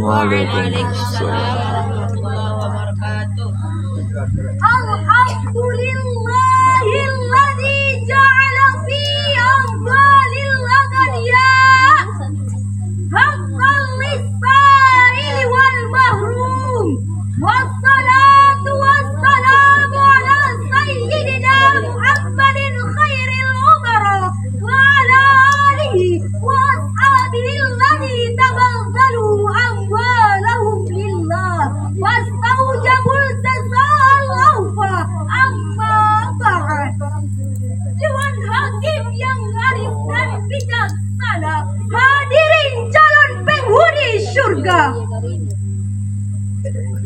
Waalaikumsalam warahmatullahi wabarakatuh. Alhamdulillahilladzi ja'ala fi amwalil aghniya haqqan lis-sa'ili wal mahrum. Wassalatu wassalamu ala sayyidina Muhammadin khairil umara wa ala alihi wa ashabihi alladzi tabaddalu amwalahum lillah wastaujabul jazal awfa amma ba'd. Dewan Hakim yang arif dan bijaksana, hadirin calon penghuni surga,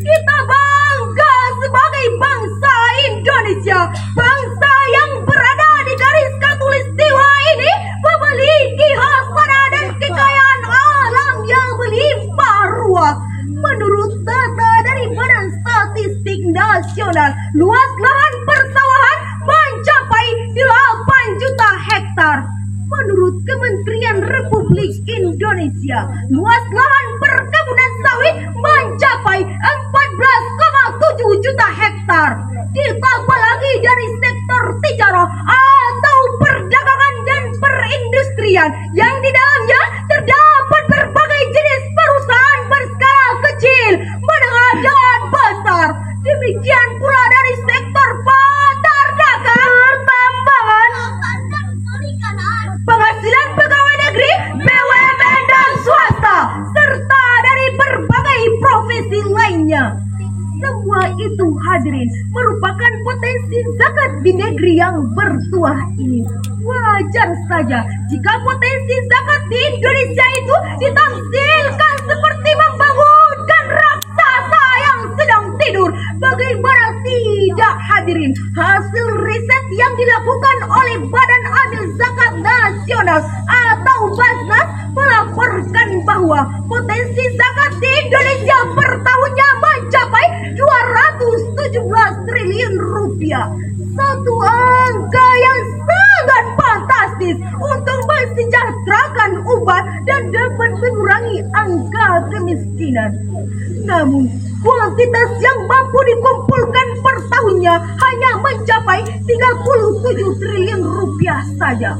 kita bangga sebagai bangsa Indonesia, bangsa yang berada di garis khatulistiwa ini memiliki hasanah dan kekayaan alam yang melimpah ruah. Menurut data dari Badan Statistik Nasional, luas lahan persawahan mencapai 8 juta hektar. Menurut Kementerian Republik Indonesia, luas lahan perkebunan sawit mencapai 14,7 juta hektar. Ditambah lagi dari sektor tijarah atau perdagangan dan perindustrian yang di dalamnya terdapat berbagai jenis perusahaan berskala kecil, menengah dan besar. Demikian pula dari sektor peternakan, pertambangan, penghasilan pegawai negeri, BUMN dan swasta, serta dari berbagai profesi lainnya. Semua itu, hadirin, merupakan potensi zakat di negeri yang bertuah ini. Wajar saja jika potensi zakat di Indonesia itu ditamsilkan seperti membangunkan raksasa yang sedang tidur. Bagaimana tidak, hadirin? Hasil riset yang dilakukan oleh Badan Amil Zakat Nasional atau Basnas melaporkan bahwa potensi zakat di Indonesia per tahunnya mencapai 217 triliun rupiah. Satu angka yang sangat fantastis untuk mensejahterakan umat dan dapat mengurangi angka kemiskinan. Namun, kuantitas yang mampu dikumpulkan per tahunnya hanya mencapai 37 triliun rupiah saja.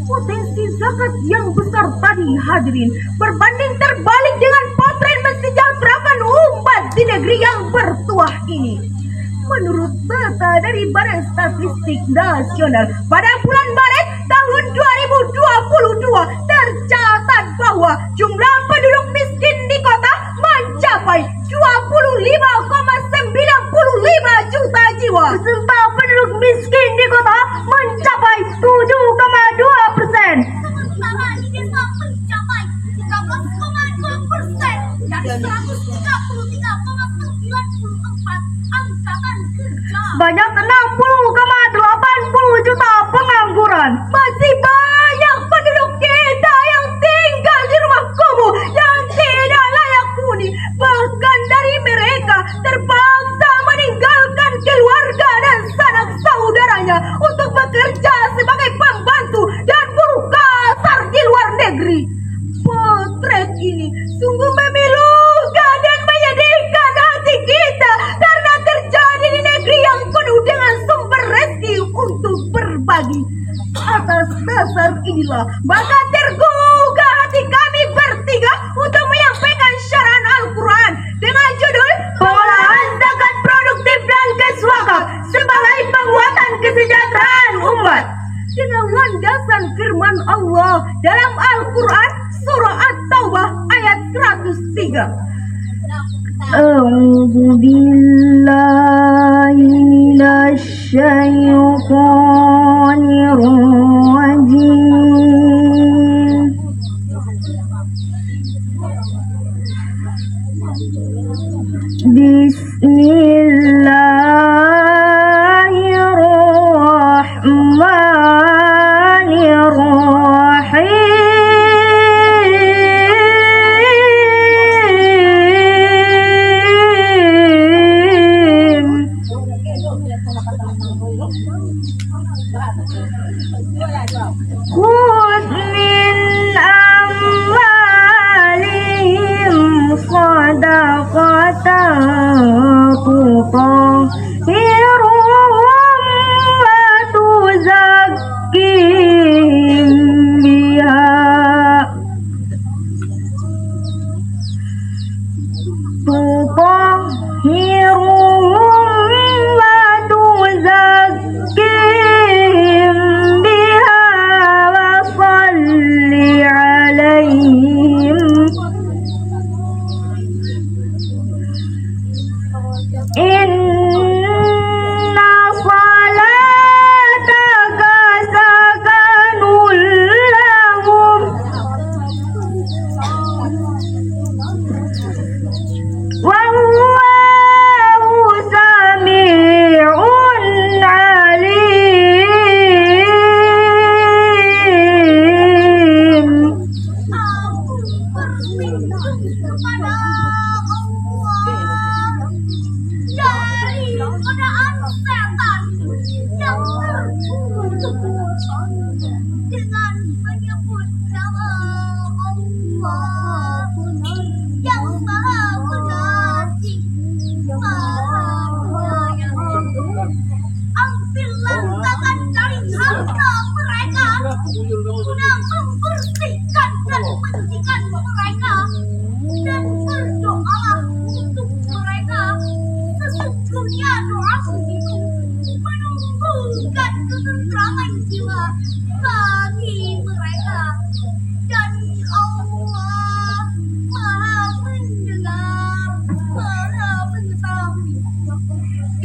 Potensi zakat yang besar tadi, hadirin, berbanding terbalik dengan potret mensejahterakan umat di negeri yang bertuah ini. Menurut data dari Badan Statistik Nasional, pada bulan Maret tahun 2022 tercatat bahwa jumlah penduduk miskin di kota mencapai 25,95 juta jiwa, serta penduduk miskin di kota mencapai 7,2%. Sementara di desa mencapai 13,2% dari 133,94 angkatan kerja. Banyak 60,80 juta pengangguran. Masih banyak penduduk kita yang tinggal di rumah kumuh yang tidak layak huni. Bahkan dari mereka terpaksa meninggalkan keluarga dan sanak saudaranya untuk bekerja sebagai pembantu dan buruh kasar di luar negeri. Potret ini sungguh memilukan dan menyedihkan hati kita karena terjadi di negeri yang penuh dengan sumber rezeki untuk berbagi. Atas dasar inilah maka tergugah hati kami bertiga untuk menyampaikan syarahan Al-Quran dengan judul Pengolahan Zakat Produktif dan Keswakaf sebagai penguatan kesejahteraan umat, dengan landasan firman Allah dalam Al-Quran surah At-Taubah ayat 103. A'udzu billahi minasy syaithanir rajim. Khudh min amwalihim صدقة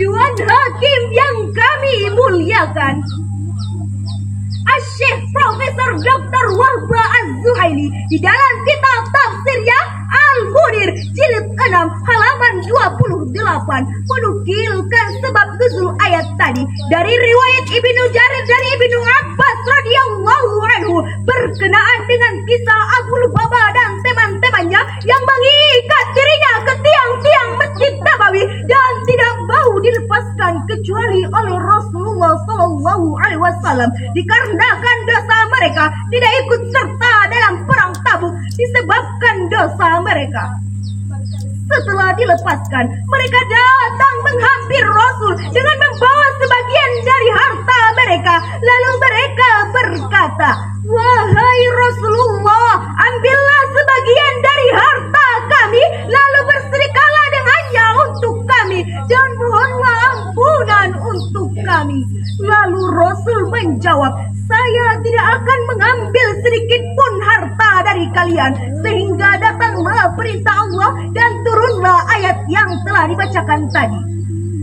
Tuan Hakim yang kami muliakan, Asy-Syaikh Profesor Dr. Wahba Az-Zuhaili di dalam kitab tafsirnya Al-Munir jilid 6 halaman 28 menukilkan sebab nuzul ayat tadi dari riwayat Ibnu Jarir dari Ibnu Abbas radhiyallahu anhu berkenaan dengan kisah Abu Lubabah dan teman-temannya yang mengikat dirinya ke tiang-tiang Masjid Nabawi dan tidak mau dilepaskan kecuali oleh Rasulullah Sallallahu Alaihi Wasallam dikarenakan dosa mereka tidak ikut serta dalam perang Tabuk disebabkan dosa mereka. Setelah dilepaskan, mereka datang menghampiri Rasul dengan membawa sebagian dari harta mereka. Lalu mereka berkata, "Wahai Rasulullah, ambillah sebagian dari harta kami, lalu bersedekahlah dengannya untuk kami, dan mohonlah ampunan untuk kami." Lalu Rasul menjawab, "Saya tidak akan mengambil sedikit pun harta dari kalian, sehingga datanglah perintah Allah dan turunlah ayat yang telah dibacakan tadi."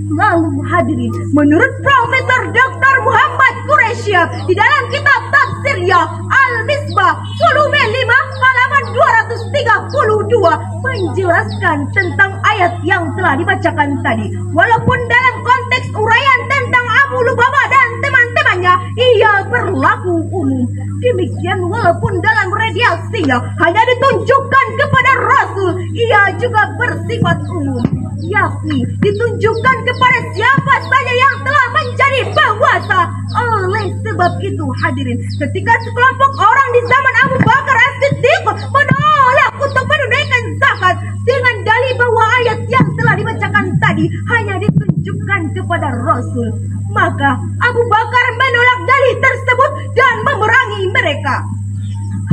Lalu hadirin, menurut Profesor Dr. Muhammad Quraisyah di dalam kitab tafsirnya Al-Misbah volume 5 halaman 232 menjelaskan tentang ayat yang telah dibacakan tadi. Walaupun dalam konteks uraian tentang Abu Lubabah dan teman-temannya ia berlaku umum. Demikian walaupun dalam redaksinya hanya ditunjukkan kepada Rasul, ia juga bersifat umum, yakni ditunjukkan kepada siapa saja yang telah menjadi penguasa. Oleh sebab itu hadirin, ketika sekelompok orang di zaman Abu Bakar As-Siddiq menolak untuk menunaikan zakat dengan dalih bahwa ayat yang telah dibacakan tadi hanya ditunjukkan kepada Rasul, maka Abu Bakar menolak dalih tersebut dan memerangi mereka.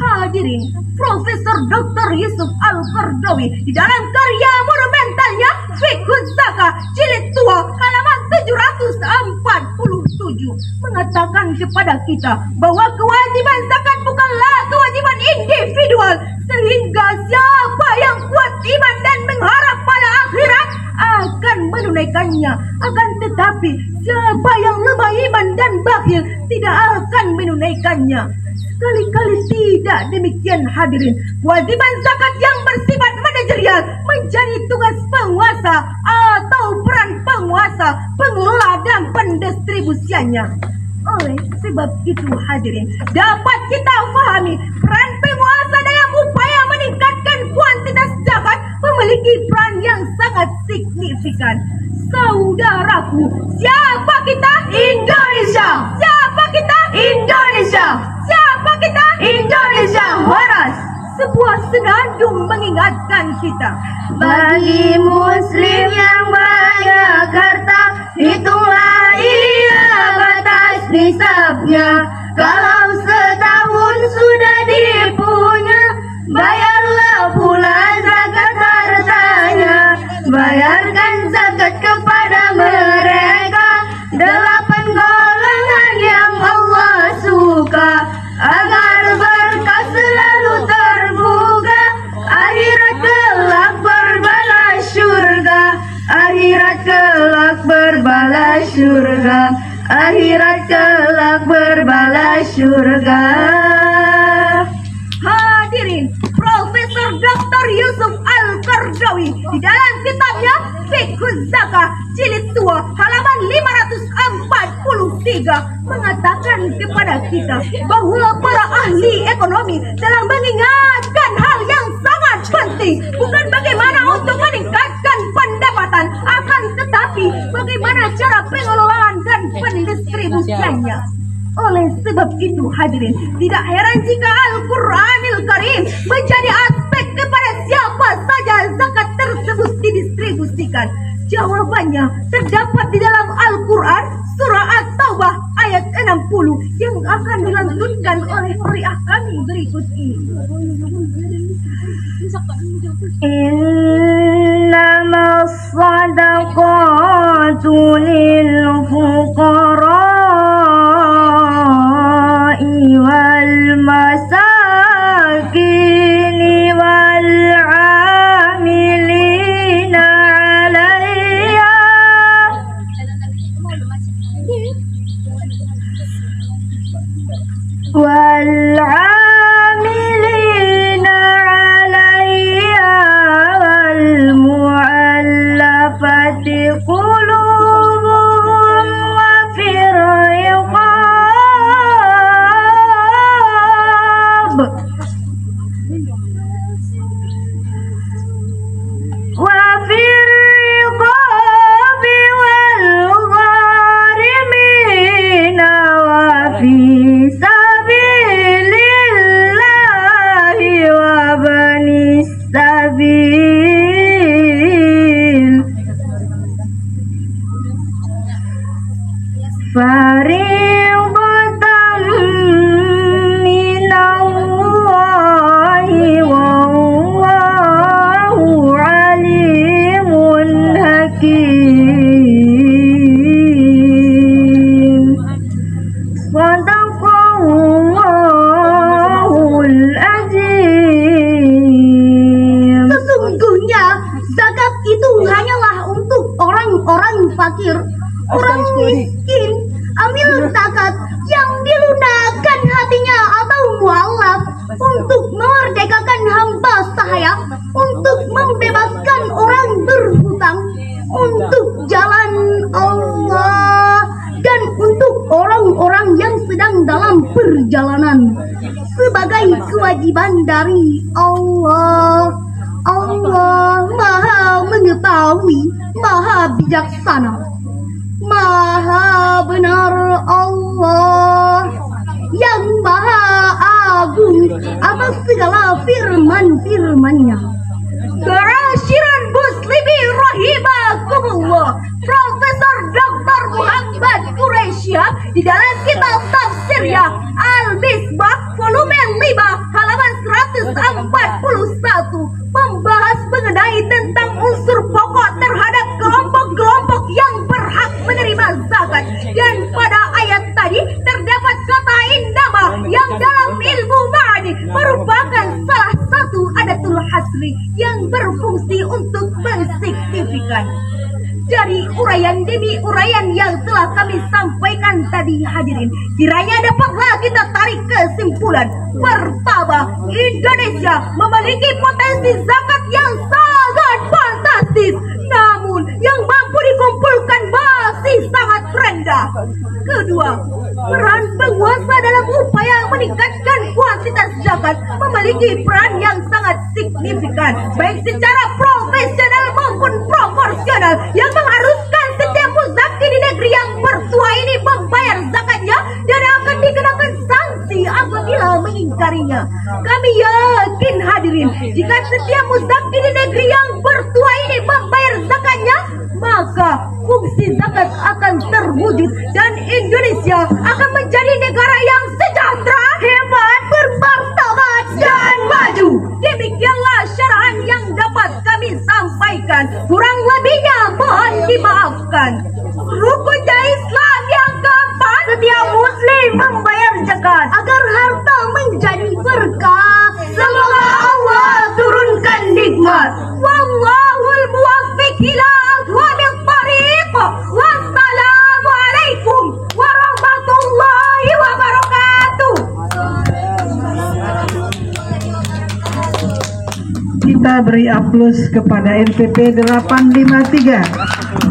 Hadirin, Profesor Dr. Yusuf Al-Qardawi di dalam karya monumentalnya Fiqhuz Zakah jilid 2 halaman 747 mengatakan kepada kita bahwa kewajiban zakat bukanlah kewajiban individual, sehingga siapa yang kuat iman dan mengharap pada akhirat akan menunaikannya. Akan tetapi siapa yang lemah iman dan bakhil tidak akan menunaikannya. Sekali-kali tidak demikian hadirin. Kewajiban zakat yang bersifat manajerial menjadi tugas penguasa atau peran penguasa, pengelola dan pendistribusiannya. Oleh sebab itu hadirin, dapat kita pahami peran penguasa dalam upaya meningkatkan kuantitas zakat memiliki peran yang sangat signifikan. Saudaraku, siapa kita? Indonesia. Siapa kita? Indonesia. Siapa kita? Indonesia. Waras. Sebuah senandung mengingatkan kita. Bagi muslim yang banyak harta, hitunglah ia batas nisabnya. Kalau setahun sudah dipunya, bayarlah pula zakat hartanya. Bayarkan zakat kepada mereka, 8 golongan yang Allah suka, agar berkah selalu terbuka. Akhirat kelak berbalas surga, akhirat kelak berbalas surga, akhirat kelak berbalas surga. Hadirin, Profesor Dr. Yusuf Al-Qaradawi di dalam kitabnya Fiqhuz Zakah jilid 2 halaman 543 mengatakan kepada kita bahwa para ahli ekonomi telah mengingatkan hal yang sangat penting, bukan bagaimana untuk meningkatkan pendapatan, akan tetapi bagaimana cara pengelolaan dan pendistribusiannya. Oleh sebab itu hadirin, tidak heran jika Al-Quranil Karim menjadi aspek kepada siapa saja zakat tersebut didistribusikan. Jawabannya terdapat di dalam Al-Quran surah At-Taubah ayat 60 yang akan dilanjutkan oleh qari'ah kami berikut ini. Innamas sadaqatu lil fuqara'i wal masakini wal 'amilina 'alayha wal 'amilina 'alayha wal mu'allafati qulubuhum wa fir riqab wa fir riqabi wal gharimina wa fi sabilillahi wa banis sabil fariidatan minallahi wallahu alimun hakim. Sadaqallahul azim. Sesungguhnya zakat itu hanyalah untuk orang-orang fakir, orang miskin. Ambil zakat yang dilunakkan hatinya atau mualaf untuk memerdekakan hamba sahaya, untuk membebaskan orang berhutang, untuk jalan Allah, dan untuk orang-orang yang sedang dalam perjalanan sebagai kewajiban dari Allah. Allah Maha mengetahui, Maha bijaksana, Maha benar. Allah yang Maha agung atas segala firman-firman-Nya. Ma'asyiral muslimin rahimakumullah, Profesor Dr. Muhammad Quraisyah di dalam kitab tafsirnya Al-Misbah volume 5 halaman 141 membahas mengenai tentang unsur pokok terhadap kelompok-kelompok yang berhak menerima zakat. Dan pada ayat tadi terdapat kata innama yang dalam ilmu ma'ani merupakan salah satu adatul hasri yang berfungsi untuk mensignifikan. Dari uraian demi uraian yang telah kami sampaikan tadi hadirin, kiranya dapatlah kita tarik kesimpulan. Pertama, Indonesia memiliki potensi zakat yang sangat fantastis, namun yang mampu dikumpulkan masih sangat rendah. Kedua, peran penguasa dalam upaya meningkatkan kuantitas zakat memiliki peran yang sangat signifikan, baik secara profesional maupun proporsional, yang mengharuskan setiap muzaki di negeri yang bertua ini membayar zakatnya dan akan dikenakan sanksi apabila meningkat melestarinya. Kami yakin hadirin, jika setiap muzaki di negeri yang bertua ini membayar zakatnya, maka fungsi zakat akan terwujud dan Indonesia akan menjadi negara yang sejahtera, hebat, bermartabat dan maju. Demikianlah syarahan yang dapat kami sampaikan. Kurang lebihnya mohon dimaafkan. Rukunnya Islam yang keempat, setiap muslim membayar zakat agar harta menjadi berkah. Semoga Allah turunkan nikmat. Wallahul muwaffiq ila aqwamit thariq. Wassalamualaikum warahmatullahi wabarakatuh. Kita beri aplaus kepada NPP 853.